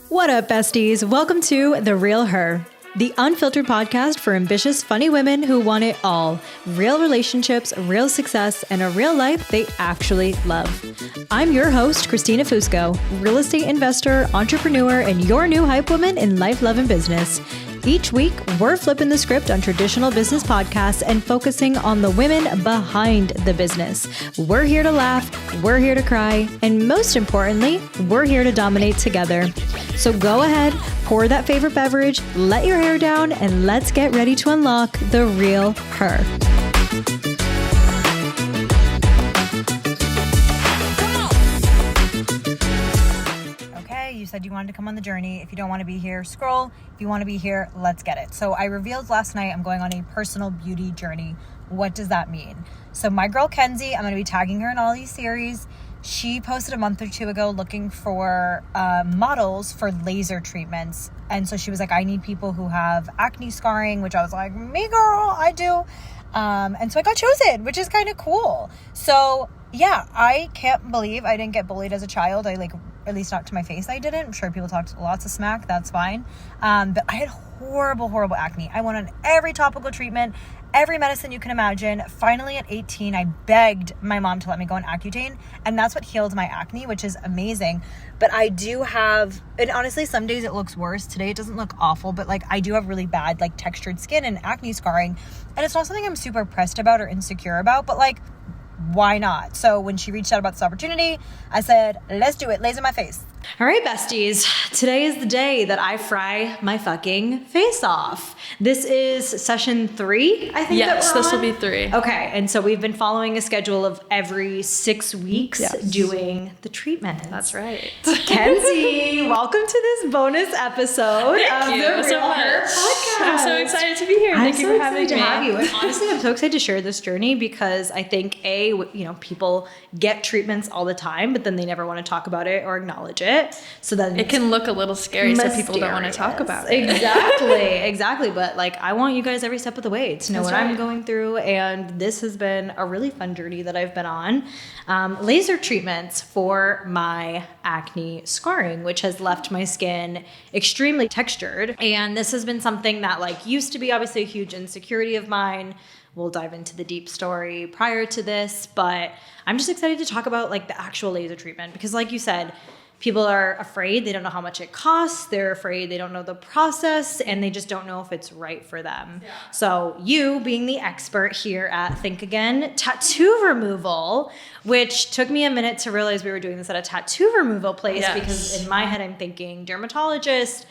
What up, besties? Welcome to The Real Her, the unfiltered podcast for ambitious, funny women who want it all. Real relationships, real success, and a real life they actually love. I'm your host, Christina Fusco, real estate investor, entrepreneur, and your new hype woman in life, love, and business. Each week, we're flipping the script on traditional business podcasts and focusing on the women behind the business. We're here to laugh, we're here to cry, and most importantly, we're here to dominate together. So go ahead, pour that favorite beverage, let your hair down, and let's get ready to unlock the real her. You said you wanted to come on the journey. If you don't want to be here, scroll. If you want to be here, let's get it. So I revealed last night I'm going on a personal beauty journey. What does that mean? So my girl Kenzie, I'm going to be tagging her in all these series. She posted a month or two ago looking for models for laser treatments. And so she was like, I need people who have acne scarring, which I was like, me girl, I do. And so I got chosen, which is kind of cool. So yeah, I can't believe I didn't get bullied as a child. At least not to my face, I didn't. I'm sure people talked lots of smack. That's fine. But I had horrible acne. I went on every topical treatment, every medicine you can imagine. Finally, at 18, I begged my mom to let me go on Accutane. And that's what healed my acne, which is amazing. But I do have, and honestly, some days it looks worse. Today, it doesn't look awful, but I do have really bad, textured skin and acne scarring. And it's not something I'm super pressed about or insecure about, but why not? So when she reached out about this opportunity, I said, let's do it. Laser my face. All right, besties. Today is the day that I fry my fucking face off. This is session 3, I think. Yes, this will be 3. Okay, and so we've been following a schedule of every 6 weeks doing the treatment. That's right. Kenzie, welcome to this bonus episode of the Real Her podcast. I'm so excited to be here. Thank you for having me. And honestly, I'm so excited to share this journey because I think people get treatments all the time, but then they never want to talk about it or acknowledge it. So then it can look a little scary, so people don't want to talk about it. Exactly. But I want you guys every step of the way to know I'm going through, and this has been a really fun journey that I've been on. Laser treatments for my acne scarring, which has left my skin extremely textured, and this has been something that used to be obviously a huge insecurity of mine. We'll dive into the deep story prior to this, but I'm just excited to talk about the actual laser treatment because, like you said, people are afraid. They don't know how much it costs. They're afraid. They don't know the process, and they just don't know if it's right for them. Yeah. So you being the expert here at Think Again, tattoo removal, which took me a minute to realize we were doing this at a tattoo removal place because in my head I'm thinking dermatologist,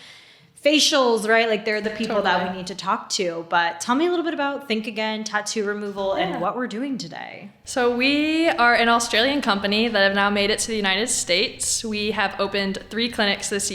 facials, right? They're the people that we need to talk to. But tell me a little bit about Think Again, tattoo removal, and what we're doing today. So we are an Australian company that have now made it to the United States. We have opened 3 clinics last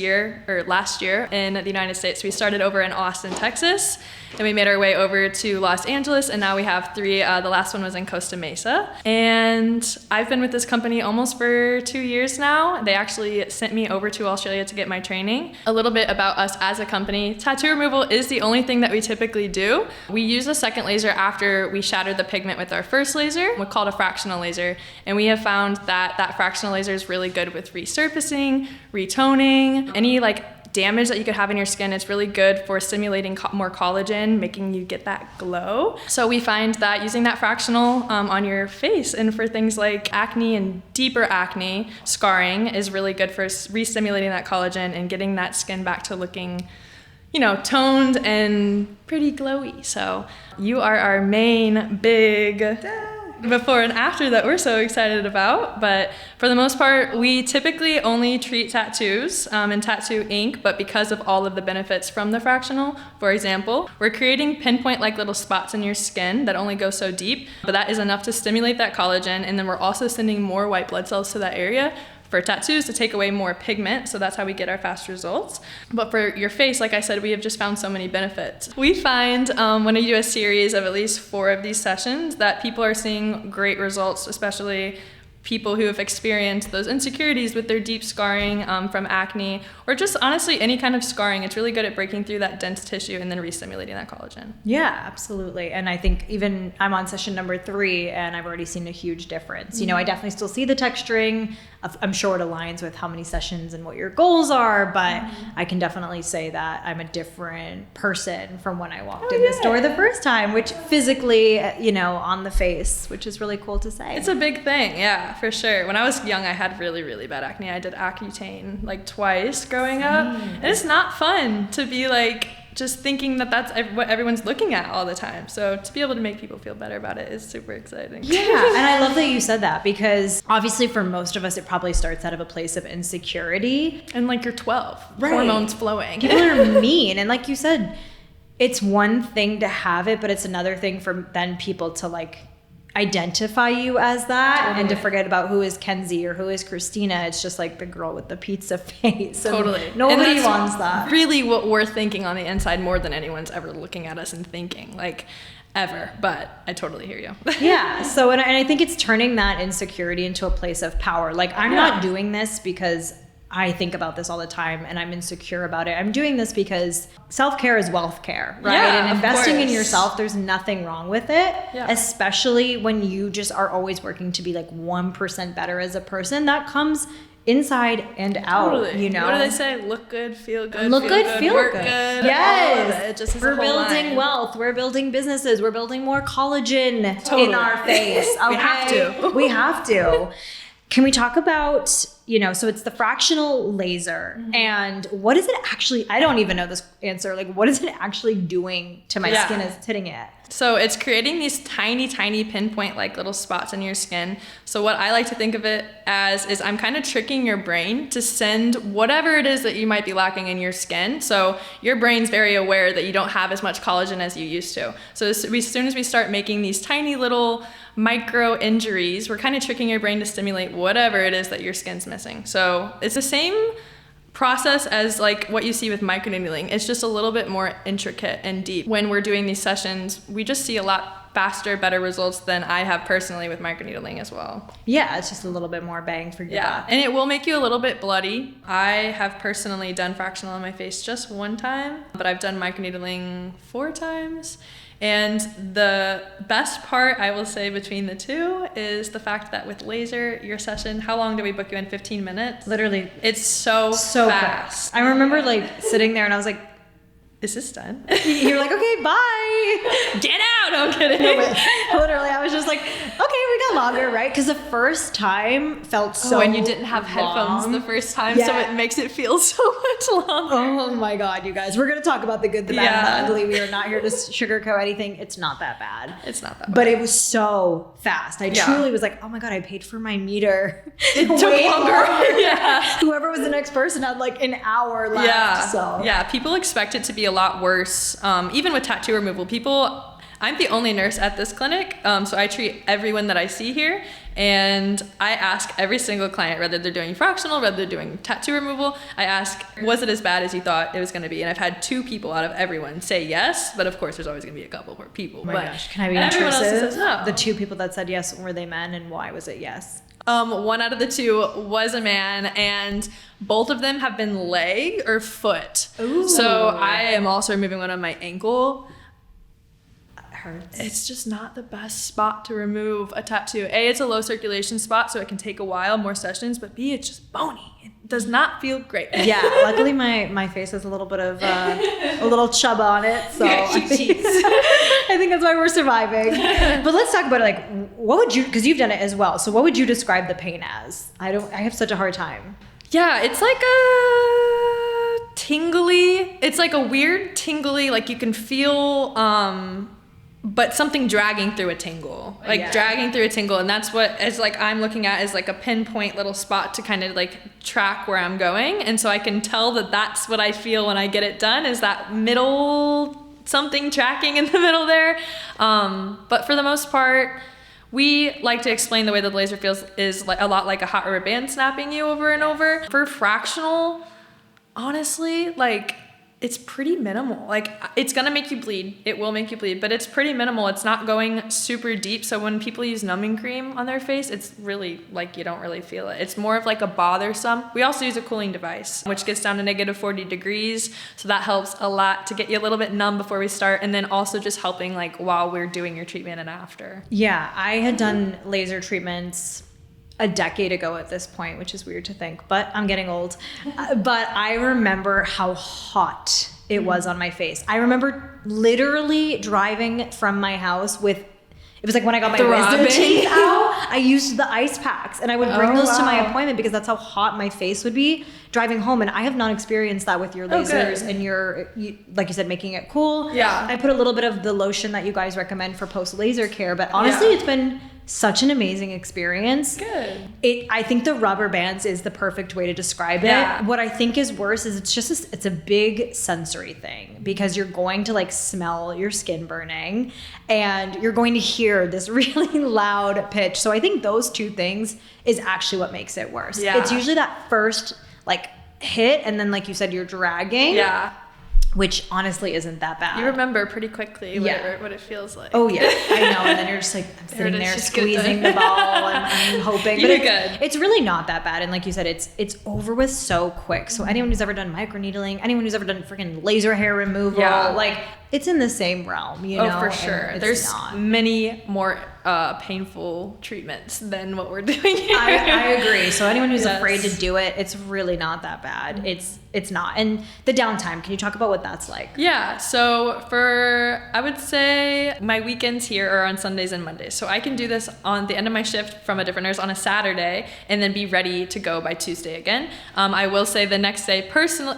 year in the United States. We started over in Austin, Texas, and we made our way over to Los Angeles, and now we have 3. The last one was in Costa Mesa. And I've been with this company almost for 2 years now. They actually sent me over to Australia to get my training. A little bit about us as a company. Tattoo removal is the only thing that we typically do. We use a second laser after we shattered the pigment with our first laser. We're called a fractional laser. And we have found that fractional laser is really good with resurfacing, retoning, any damage that you could have in your skin. It's really good for stimulating more collagen, making you get that glow. So we find that using that fractional on your face and for things like acne and deeper acne scarring is really good for re-stimulating that collagen and getting that skin back to looking toned and pretty glowy. So you are our main big before and after that we're so excited about. But for the most part, we typically only treat tattoos and tattoo ink, but because of all of the benefits from the fractional, for example, we're creating pinpoint little spots in your skin that only go so deep, but that is enough to stimulate that collagen. And then we're also sending more white blood cells to that area for tattoos to take away more pigment, so that's how we get our fast results. But for your face, like I said, we have just found so many benefits. We find when we do a series of at least 4 of these sessions that people are seeing great results, especially people who have experienced those insecurities with their deep scarring from acne, or just honestly any kind of scarring. It's really good at breaking through that dense tissue and then re-stimulating that collagen. Yeah, absolutely. And I think even I'm on session number 3 and I've already seen a huge difference. You know, I definitely still see the texturing. I'm sure it aligns with how many sessions and what your goals are, but I can definitely say that I'm a different person from when I walked in this door the first time, which physically, you know, on the face, which is really cool to say. It's a big thing, yeah, for sure. When I was young, I had really, really bad acne. I did Accutane like twice growing up. And it's not fun to be like just thinking that that's what everyone's looking at all the time. So to be able to make people feel better about it is super exciting. Yeah, and I love that you said that, because obviously for most of us, it probably starts out of a place of insecurity. And like you're 12, Right. hormones flowing. People are mean. And like you said, it's one thing to have it, but it's another thing for then people to like identify you as that and to forget about who is Kenzie or who is Christina. It's just like the girl with the pizza face. And Totally. nobody wants that. Really what we're thinking on the inside more than anyone's ever looking at us and thinking, like, ever. But I totally hear you. Yeah. So, and I think it's turning that insecurity into a place of power. Like, I'm not doing this because I think about this all the time and I'm insecure about it. I'm doing this because self-care is wealth care, right? Yeah, and investing in course. yourself, there's nothing wrong with it, especially when you just are always working to be like 1% better as a person. That comes inside and out, Totally. you know? What do they say? Look good, feel good, Look good, feel work good. good. Yes. All of it. Just as a We're whole building line. wealth. We're building businesses. We're building more collagen Totally. in our face. Okay? We have to. We have to. Can we talk about, you know, so it's the fractional laser, and what is it actually, I don't even know this answer. Like, what is it actually doing to my skin as it's hitting it? So it's creating these tiny, tiny pinpoint like little spots in your skin. So what I like to think of it as is I'm kind of tricking your brain to send whatever it is that you might be lacking in your skin. So your brain's very aware that you don't have as much collagen as you used to. So as soon as we start making these tiny little micro injuries, we're kind of tricking your brain to stimulate whatever it is that your skin's missing. So it's the same process as like what you see with microneedling. It's just a little bit more intricate and deep. When we're doing these sessions, we just see a lot faster, better results than I have personally with microneedling as well. Yeah, it's just a little bit more bang for your buck. And it will make you a little bit bloody. I have personally done fractional on my face just one time, but I've done microneedling 4 times. And the best part, I will say, between the two is the fact that with laser, your session, how long do we book you in? 15 minutes? Literally. It's so fast. I remember like sitting there and I was like, is this done? you're like, okay, bye. Get out! No, I'm kidding. No, but literally, I was just like, okay, we got longer, right? Because the first time felt so and you didn't have headphones the first time, so it makes it feel so much longer. Oh my God, you guys. We're going to talk about the good, the bad, and the ugly. We are not here to sugarcoat anything. It's not that bad. It's not that bad. But it was so fast. I truly was like, oh my God, I paid for my meter. It took longer. Yeah. Whoever was the next person had like an hour left. Yeah. So. Yeah, people expect it to be a lot worse. Even with tattoo removal, I'm the only nurse at this clinic, so I treat everyone that I see here, and I ask every single client, whether they're doing fractional, whether they're doing tattoo removal, I ask, was it as bad as you thought it was going to be? And I've had 2 people out of everyone say yes, but of course there's always going to be a couple more people. Oh my but gosh, can I be everyone else intrusive? says no. The 2 people that said yes, were they men, and why was it yes? 1 out of the 2 was a man, and both of them have been leg or foot. Ooh. So I am also removing one on my ankle. Hurts. It's just not the best spot to remove a tattoo. A, it's a low circulation spot, so it can take a while, more sessions, but B, it's just bony. It does not feel great. Yeah, luckily my face has a little bit of a little chub on it, so I think that's why we're surviving. But let's talk about it. Like, what would you? Because you've done it as well. So, what would you describe the pain as? I have such a hard time. Yeah, it's like a tingly. It's like a weird tingly. Like you can feel. But something dragging through a tingle, dragging through a tingle. And that's what is like, I'm looking at is like a pinpoint little spot to kind of like track where I'm going. And so I can tell that that's what I feel when I get it done, is that middle something tracking in the middle there. But for the most part, we like to explain the way that the laser feels is like a lot like a hot rubber band snapping you over and over. For fractional, honestly, like, It's pretty minimal. Like, it's gonna make you bleed. It will make you bleed, but it's pretty minimal. It's not going super deep. So when people use numbing cream on their face, it's really like you don't really feel it. It's more of like a bothersome. We also use a cooling device, which gets down to negative 40 degrees. So that helps a lot to get you a little bit numb before we start. And then also just helping like while we're doing your treatment and after. Yeah, I had done laser treatments a decade ago at this point, which is weird to think, but I'm getting old. But I remember how hot it was on my face. I remember literally driving from my house with, it was like when I got my wisdom teeth out, I used the ice packs and I would bring those to my appointment because that's how hot my face would be driving home. And I have not experienced that with your lasers and like you said, making it cool. Yeah. I put a little bit of the lotion that you guys recommend for post-laser care, but honestly, it's been such an amazing experience. Good. I think the rubber bands is the perfect way to describe it. Yeah. What I think is worse is it's a big sensory thing because you're going to like smell your skin burning and you're going to hear this really loud pitch. So I think those two things is actually what makes it worse. Yeah. It's usually that first like hit and then like you said, you're dragging. Yeah. Which honestly isn't that bad. You remember pretty quickly what it feels like. Oh yeah, I know. And then you're just like I'm sitting there squeezing the ball and I'm hoping. But it's really not that bad. And like you said, it's over with so quick. So anyone who's ever done microneedling, anyone who's ever done freaking laser hair removal, like it's in the same realm, you know? Oh, for sure. There's many more painful treatments than what we're doing here. I agree. So anyone who's afraid to do it, it's really not that bad. It's not. And the downtime, can you talk about what that's like? Yeah. So I would say my weekends here are on Sundays and Mondays. So I can do this on the end of my shift from a different nurse on a Saturday and then be ready to go by Tuesday again. I will say the next day,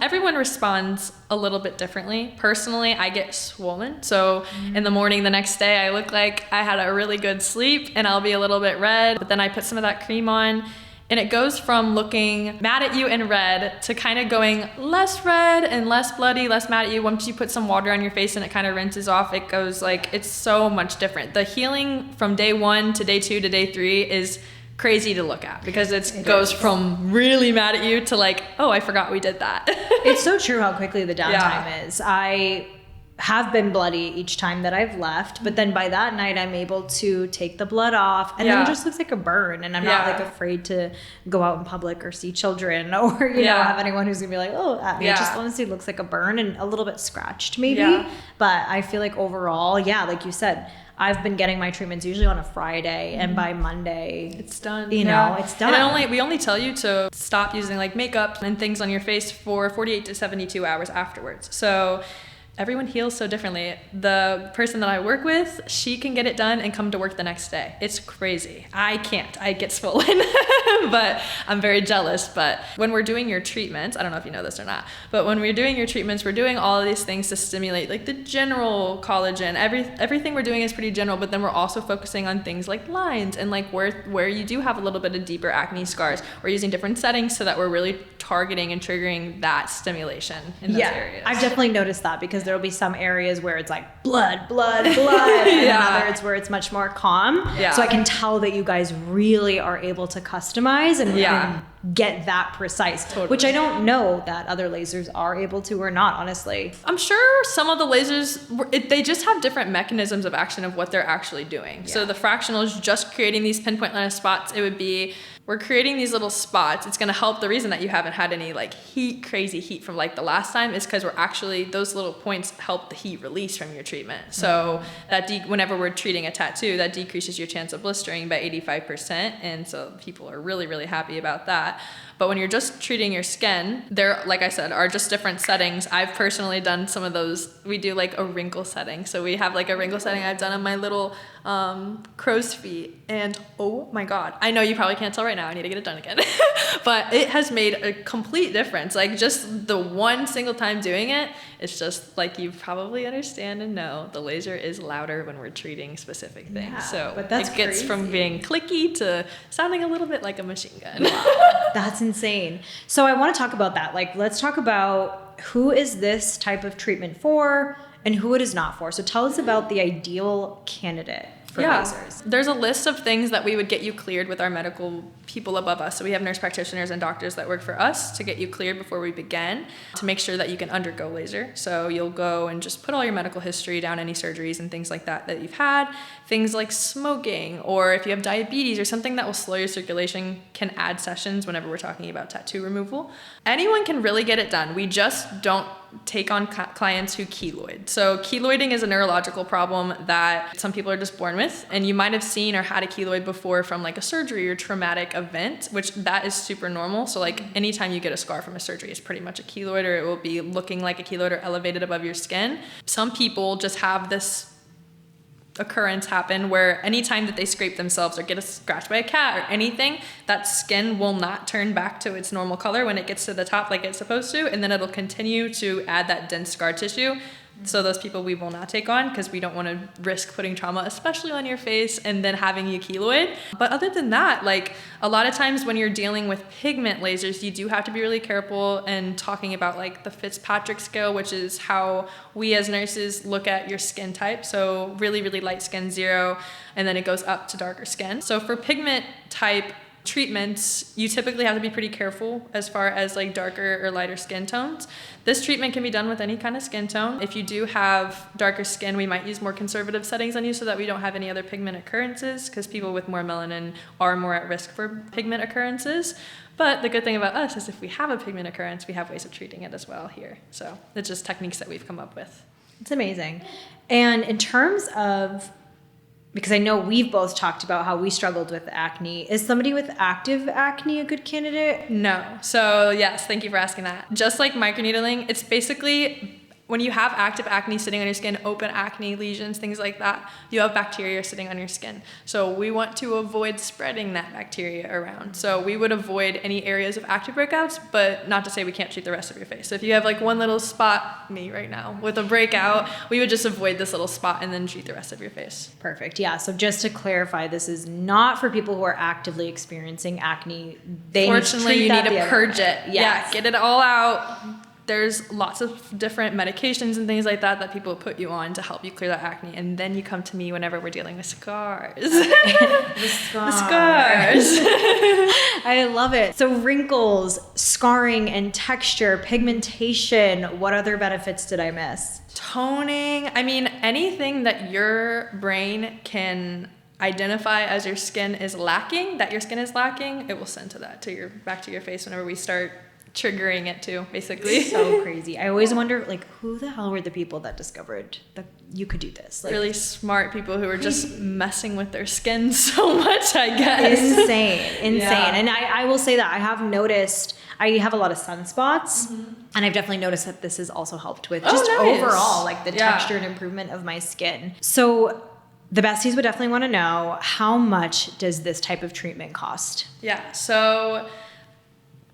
everyone responds a little bit differently. Personally, I get swollen. So in the morning the next day, I look like I had a really good sleep and I'll be a little bit red. But then I put some of that cream on and it goes from looking mad at you and red to kind of going less red and less bloody, less mad at you. Once you put some water on your face and it kind of rinses off, it goes like, it's so much different. The healing from day 1 to day 2 to day 3 is crazy to look at because it goes from really mad at you to like, oh, I forgot we did that. It's so true how quickly the downtime is. I have been bloody each time that I've left, but then by that night I'm able to take the blood off and then it just looks like a burn and I'm not like afraid to go out in public or see children or you know have anyone who's gonna be like, oh, at me. It just honestly looks like a burn and a little bit scratched maybe, but I feel like overall, like you said, I've been getting my treatments usually on a Friday and by Monday it's done. You know, it's done. And we only tell you to stop using like makeup and things on your face for 48 to 72 hours afterwards. So everyone heals so differently. The person that I work with, she can get it done and come to work the next day. It's crazy. I can't. I get swollen, but I'm very jealous. But when we're doing your treatments, I don't know if you know this or not, but when we're doing your treatments, we're doing all of these things to stimulate like the general collagen. Everything we're doing is pretty general, but then we're also focusing on things like lines and like where you do have a little bit of deeper acne scars. We're using different settings so that we're really targeting and triggering that stimulation in those areas. I've definitely noticed that because there'll be some areas where it's like blood, and others where it's much more calm. So I can tell that you guys really are able to customize and get that precise, which I don't know that other lasers are able to or not, honestly. I'm sure some of the lasers, they just have different mechanisms of action of what they're actually doing. So the fractional is just creating these pinpoint line of spots. It would be, we're creating these little spots. It's going to help. The reason that you haven't had any like crazy heat from like the last time is because we're actually, those little points help the heat release from your treatment. So that whenever we're treating a tattoo, that decreases your chance of blistering by 85%. And so people are really, really happy about that. But when you're just treating your skin, there, like I said, are just different settings. I've personally done some of those. We do like a wrinkle setting. So we have like a wrinkle setting I've done on my little crow's feet. And oh my God, I know you probably can't tell right now. I need to get it done again. But it has made a complete difference. Like just the one single time doing it, it's just like you probably understand and know the laser is louder when we're treating specific things. Yeah, so but that's it gets from being clicky to sounding a little bit like a machine gun. Wow, that's insane. So I want to talk about that. Like, let's talk about who is this type of treatment for and who it is not for. So tell us about the ideal candidate for lasers. There's a list of things that we would get you cleared with our medical people above us. So we have nurse practitioners and doctors that work for us to get you cleared before we begin to make sure that you can undergo laser. So you'll go and just put all your medical history down, any surgeries and things like that you've had. Things like smoking, or if you have diabetes or something that will slow your circulation, can add sessions whenever we're talking about tattoo removal. Anyone can really get it done. We just don't take on clients who keloid. So keloiding is a neurological problem that some people are just born with, and you might have seen or had a keloid before from like a surgery or traumatic event, which that is super normal. So like anytime you get a scar from a surgery, it's pretty much a keloid, or it will be looking like a keloid or elevated above your skin. Some people just have this occurrence happen where anytime that they scrape themselves or get scratched by a cat or anything, that skin will not turn back to its normal color when it gets to the top like it's supposed to, and then it'll continue to add that dense scar tissue. So those people we will not take on because we don't want to risk putting trauma, especially on your face, and then having you keloid. But other than that, like a lot of times when you're dealing with pigment lasers, you do have to be really careful and talking about like the Fitzpatrick scale, which is how we as nurses look at your skin type. So really, really light skin, 0, and then it goes up to darker skin. So for pigment type treatments, you typically have to be pretty careful as far as like darker or lighter skin tones. This treatment can be done with any kind of skin tone. If you do have darker skin, we might use more conservative settings on you so that we don't have any other pigment occurrences, because people with more melanin are more at risk for pigment occurrences. But the good thing about us is if we have a pigment occurrence, we have ways of treating it as well here. So it's just techniques that we've come up with. It's amazing. And in terms of, because I know we've both talked about how we struggled with acne. Is somebody with active acne a good candidate? No. So yes, thank you for asking that. Just like microneedling, it's basically when you have active acne sitting on your skin, open acne lesions, things like that, you have bacteria sitting on your skin. So we want to avoid spreading that bacteria around. So we would avoid any areas of active breakouts, but not to say we can't treat the rest of your face. So if you have like one little spot, me right now, with a breakout, we would just avoid this little spot and then treat the rest of your face. Perfect. Yeah. So just to clarify, this is not for people who are actively experiencing acne. Fortunately, you need to purge it. Yes. Yeah, get it all out. There's lots of different medications and things like that people put you on to help you clear that acne. And then you come to me whenever we're dealing with scars. The scars. I love it. So wrinkles, scarring and texture, pigmentation. What other benefits did I miss? Toning. I mean, anything that your brain can identify as your skin is lacking, it will send to that, back to your face whenever we start triggering it too, basically. So crazy. I always wonder, like, who the hell were the people that discovered that you could do this? Like, really smart people who are just messing with their skin so much, I guess. Insane. Yeah. And I will say that I have noticed, I have a lot of sunspots, and I've definitely noticed that this has also helped with just overall, like the texture and improvement of my skin. So the besties would definitely want to know, how much does this type of treatment cost? Yeah, so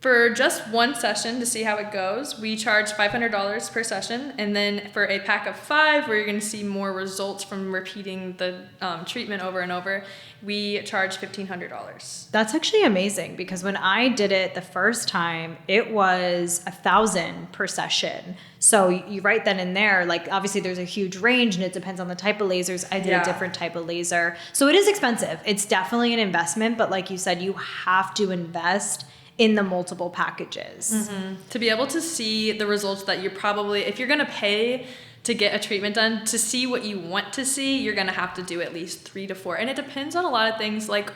for just one session to see how it goes, we charge $500 per session. And then for a pack of 5, where you're going to see more results from repeating the treatment over and over, we charge $1,500. That's actually amazing, because when I did it the first time, it was $1,000 per session. So you right then and there, like obviously there's a huge range and it depends on the type of lasers. I did a different type of laser. So it is expensive. It's definitely an investment, but like you said, you have to invest in the multiple packages. To be able to see the results that you're probably, if you're going to pay to get a treatment done, to see what you want to see, you're going to have to do at least 3 to 4. And it depends on a lot of things, like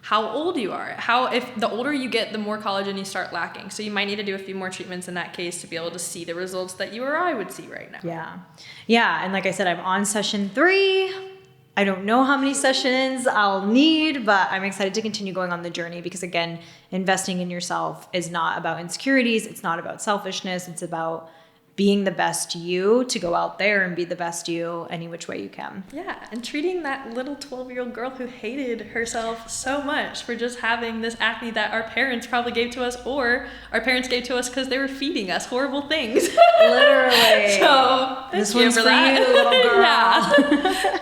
how old you are. If the older you get, the more collagen you start lacking. So you might need to do a few more treatments in that case to be able to see the results that you or I would see right now. Yeah. And like I said, I'm on session 3. I don't know how many sessions I'll need, but I'm excited to continue going on the journey, because again, investing in yourself is not about insecurities. It's not about selfishness. It's about being the best you, to go out there and be the best you any which way you can. Yeah, and treating that little 12-year-old girl who hated herself so much for just having this acne that our parents probably gave to us, or our parents gave to us because they were feeding us horrible things. Literally. So this one's for you, little girl. Yeah.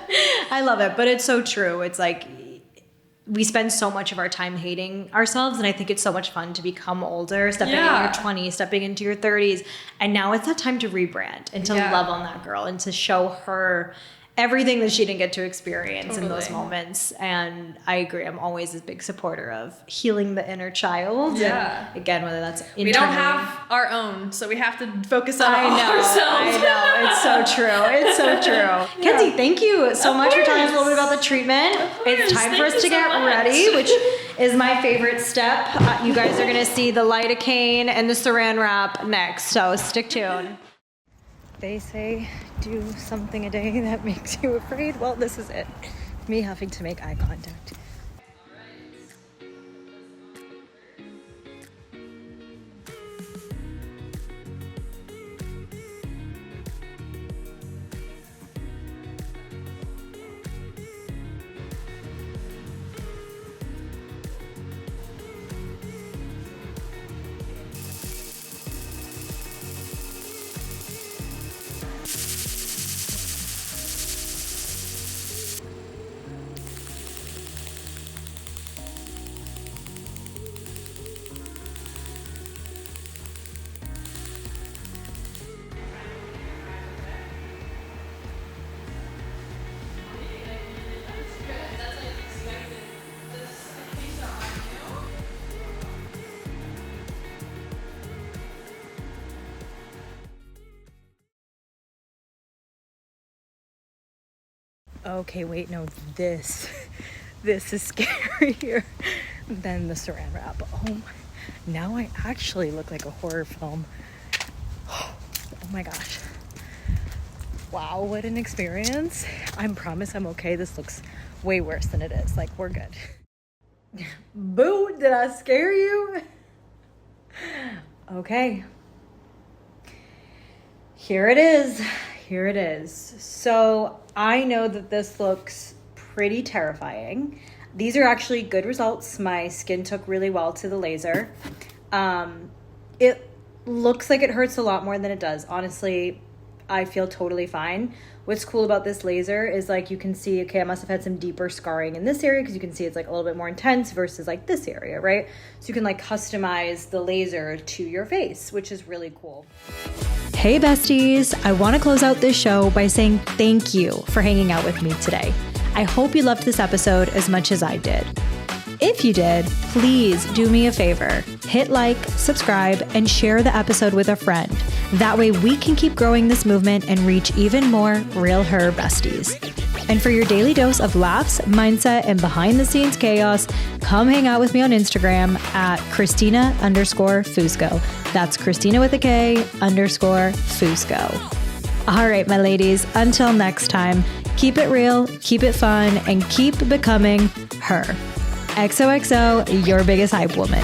I love it, but it's so true. It's like, we spend so much of our time hating ourselves, and I think it's so much fun to become older, stepping in your 20s, stepping into your 30s, and now it's that time to rebrand and to love on that girl and to show her everything that she didn't get to experience in those Totally. moments. And I agree. I'm always a big supporter of healing the inner child. Yeah. And again, whether that's internally. We don't have our own, so we have to focus on I know. It's so true. It's so true. Kenzie, thank you so much for telling us a little bit about the treatment. It's time for us to get ready, which is my favorite step. You guys are going to see the lidocaine and the saran wrap next, so stick tuned. They say do something a day that makes you afraid. Well, this is it. Me having to make eye contact. Okay, wait, no, this is scarier than the saran wrap. Oh, now I actually look like a horror film. Oh my gosh. Wow, what an experience. I promise I'm okay. This looks way worse than it is. Like, we're good. Boo, did I scare you? Okay. Here it is. Here it is. So I know that this looks pretty terrifying. These are actually good results. My skin took really well to the laser. It looks like it hurts a lot more than it does. Honestly, I feel totally fine. What's cool about this laser is like you can see, okay, I must have had some deeper scarring in this area because you can see it's like a little bit more intense versus like this area, right? So you can like customize the laser to your face, which is really cool. Hey besties, I want to close out this show by saying thank you for hanging out with me today. I hope you loved this episode as much as I did. If you did, please do me a favor. Hit like, subscribe, and share the episode with a friend. That way we can keep growing this movement and reach even more real her besties. And for your daily dose of laughs, mindset, and behind the scenes chaos, come hang out with me on Instagram at Christina_Fusco. That's Christina with a K _Fusco. All right, my ladies, until next time, keep it real, keep it fun, and keep becoming her. XOXO, your biggest hype woman.